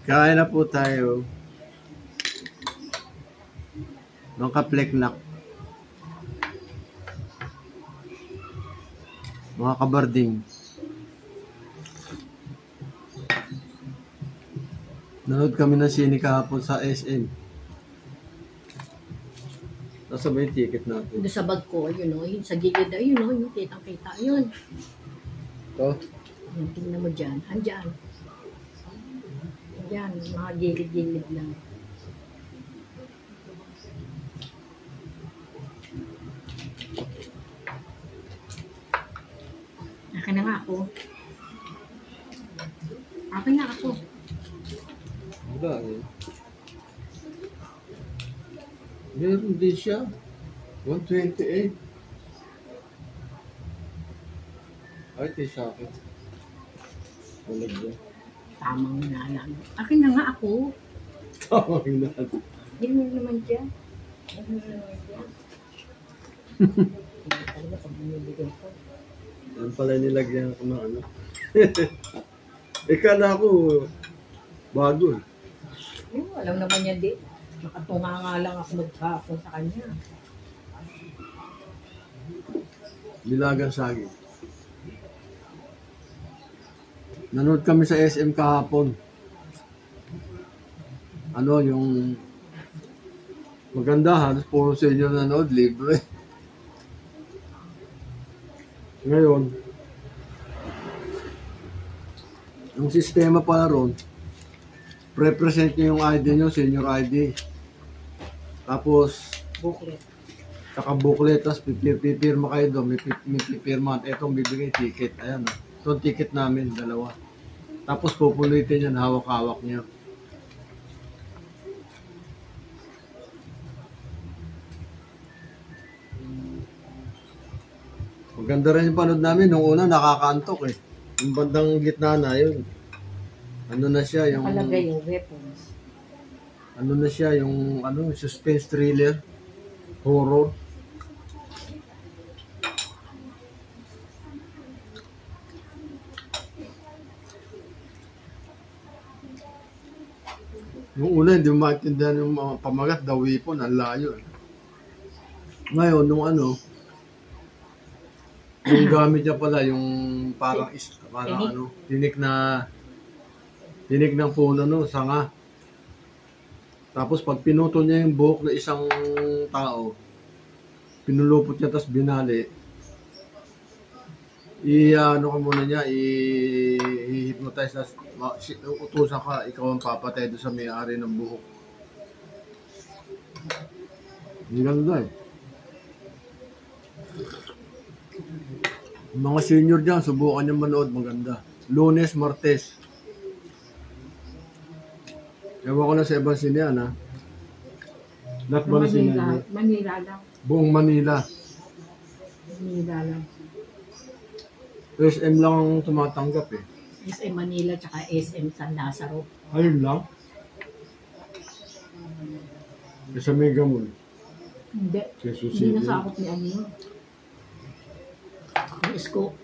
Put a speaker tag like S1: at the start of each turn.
S1: Kain na po tayo. Mga kapleknak. Mga kabarding. Nanood kami ng sine kahapon sa SM. Nasa ba yung ticket natin?
S2: Doon sa bag ko, yun o, yun sa gilid, ayun o, yung kitang-kita, yun.
S1: Ito?
S2: Yung tingnan mo dyan, andyan. Andyan, mga gilid-gilid lang. Akin na nga ako. Akin na ako.
S1: Wala eh. Meron din siya. 128. Ay, ito sa akin. Walag niya.
S2: Tamang nalang. Akin na nga ako.
S1: Tamang nalang.
S2: Hindi mo naman dyan. Hindi mo naman dyan. Hindi talaga pag binibigay ko.
S1: Yan pala nilagyan ko ng ano. Ikala ko, bago eh.
S2: Alam naman niya di. Nakatunga nga lang ako magkakapon sa kanya.
S1: Nilagang saging. Nanood kami sa SM kahapon. Ano, yung maganda, halos puro sa inyo nanood, libre. Ngayon, yung sistema pala ron, represent nyo yung ID nyo, senior ID. Tapos,
S2: Booklet.
S1: saka booklet, tapos pipirma kayo doon, may pipirma. Etong bibigay ticket. Ayan, itong ticket namin, dalawa. Tapos pupulitin yan, hawak-hawak niya. Maganda rin yung panood namin. Nung una, nakakaantok eh. Yung bandang gitna na yun. Ano na siya, yung...
S2: Nakalagay yung weapons.
S1: Ano na siya, yung ano, suspense thriller, horror. Yung una, hindi mo maintindihan yung mga pamagat, the weapon, ang layo. Ngayon, nung ano, yung gamit niya pala, yung parang, parang ano, tinik ng puno, no, sanga. Tapos pag pinutol niya yung buhok ng isang tao, pinulupot niya tapos binali, ano ka muna niya, i-hypnotize na, utusan ka, ikaw ang papatay doon sa may-ari ng buhok. Hindi ganda eh. Mga senior dyan, subukan niyo manood, maganda. Lunes, Martes. Ewan ko lang sa ibang sinehan, ha? Lahat ba na sinehan?
S2: Manila lang.
S1: Buong Manila.
S2: Manila lang.
S1: SM lang ang tumatanggap, eh.
S2: SM Manila tsaka SM San Lazaro.
S1: Ayun lang? Sa Mega Mall.
S2: Hindi.
S1: Sa
S2: Hindi nasakop ni ano yun. Yung Isko.